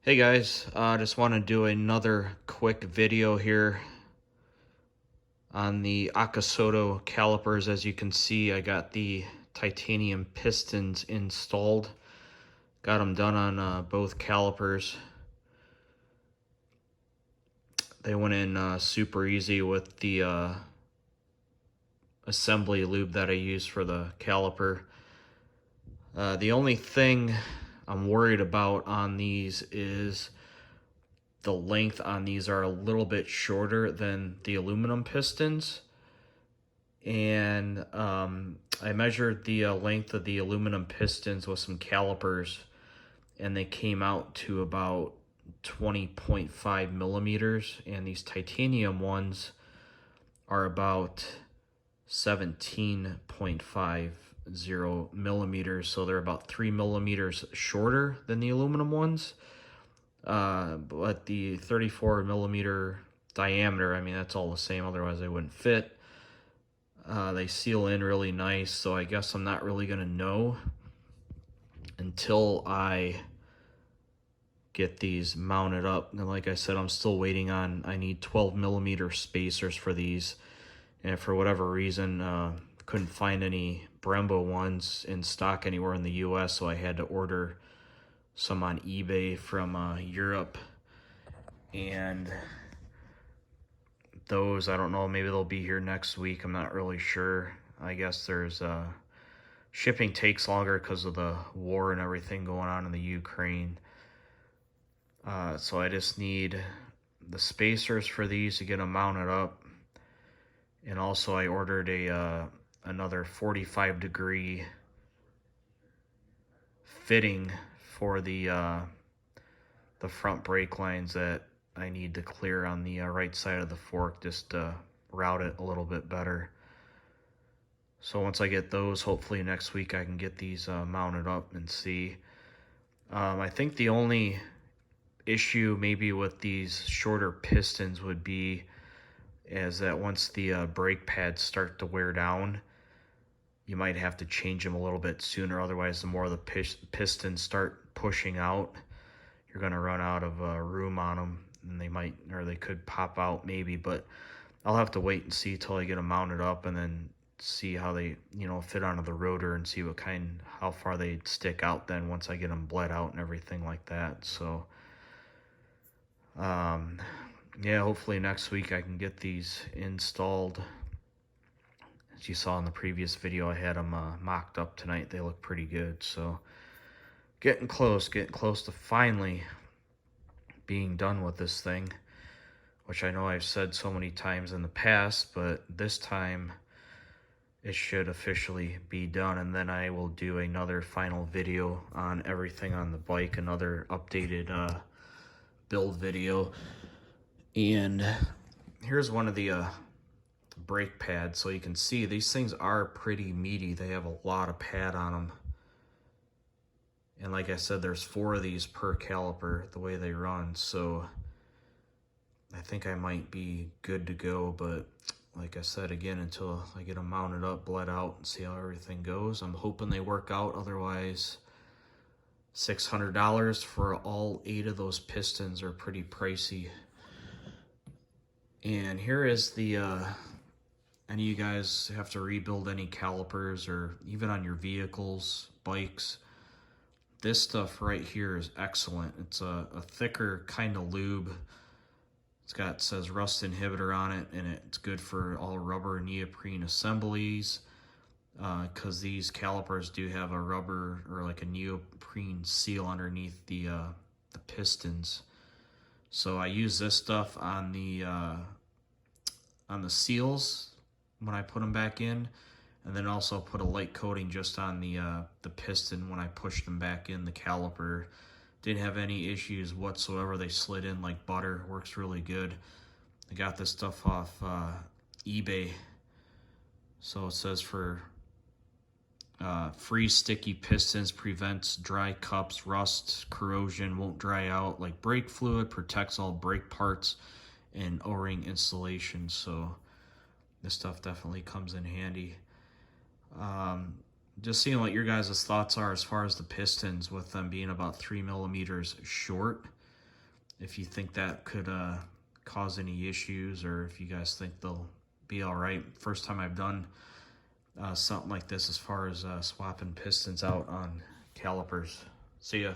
Hey guys, I just want to do another quick video here on the Accossato calipers. As you can see, I got the titanium pistons installed. Got them done on both calipers. They went in super easy with the assembly lube that I use for the caliper. The only thing I'm worried about on these is the length on these are a little bit shorter than the aluminum pistons. And I measured the length of the aluminum pistons with some calipers, and they came out to about 20.5 millimeters, and these titanium ones are about 17.50 millimeters, so they're about 3 millimeters shorter than the aluminum ones. But the 34 millimeter diameter, I mean, that's all the same, otherwise they wouldn't fit. They seal in really nice, so I guess I'm not really going to know until I get these mounted up. And like I said, I'm still waiting on, I need 12 millimeter spacers for these. And for whatever reason, couldn't find any Brembo ones in stock anywhere in the US, so I had to order some on eBay from Europe. And those, I don't know, maybe they'll be here next week. I'm not really sure. I guess there's shipping takes longer because of the war and everything going on in the Ukraine. So I just need the spacers for these to get them mounted up. And also I ordered a another 45-degree fitting for the front brake lines that I need to clear on the right side of the fork, just to route it a little bit better. So once I get those, hopefully next week I can get these mounted up and see. I think the only issue maybe with these shorter pistons would be is that once the brake pads start to wear down, you might have to change them a little bit sooner. Otherwise, the more the pistons start pushing out, you're going to run out of room on them, and they might, or they could pop out maybe. But I'll have to wait and see till I get them mounted up, and then see how they, fit onto the rotor, and see how far they stick out then once I get them bled out and everything like that. So yeah, hopefully next week I can get these installed. As you saw in the previous video, I had them mocked up tonight. They look pretty good. So getting close to finally being done with this thing, which I know I've said so many times in the past, but this time it should officially be done. And then I will do another final video on everything on the bike, another updated build video. And here's one of the brake pads, so you can see these things are pretty meaty. They have a lot of pad on them, and like I said, there's 4 of these per caliper the way they run, so I think I might be good to go. But like I said, again, until I get them mounted up, bled out, and see how everything goes, I'm hoping they work out. Otherwise, $600 for all 8 of those pistons are pretty pricey. And here is the any of you guys have to rebuild any calipers, or even on your vehicles, bikes, this stuff right here is excellent. It's a thicker kind of lube. Says rust inhibitor on it, and it's good for all rubber and neoprene assemblies, because these calipers do have a rubber or like a neoprene seal underneath the pistons. So I use this stuff on the seals when I put them back in, and then also put a light coating just on the piston when I push them back in the caliper. Didn't have any issues whatsoever. They slid in like butter. Works really good. I got this stuff off eBay. So it says for free sticky pistons, prevents dry cups, rust, corrosion, won't dry out like brake fluid, protects all brake parts, and O-ring installation. So this stuff definitely comes in handy. Just seeing what your guys' thoughts are as far as the pistons, with them being about 3 millimeters short. if you think that could cause any issues, or if you guys think they'll be all right. First time I've done something like this as far as swapping pistons out on calipers. See ya.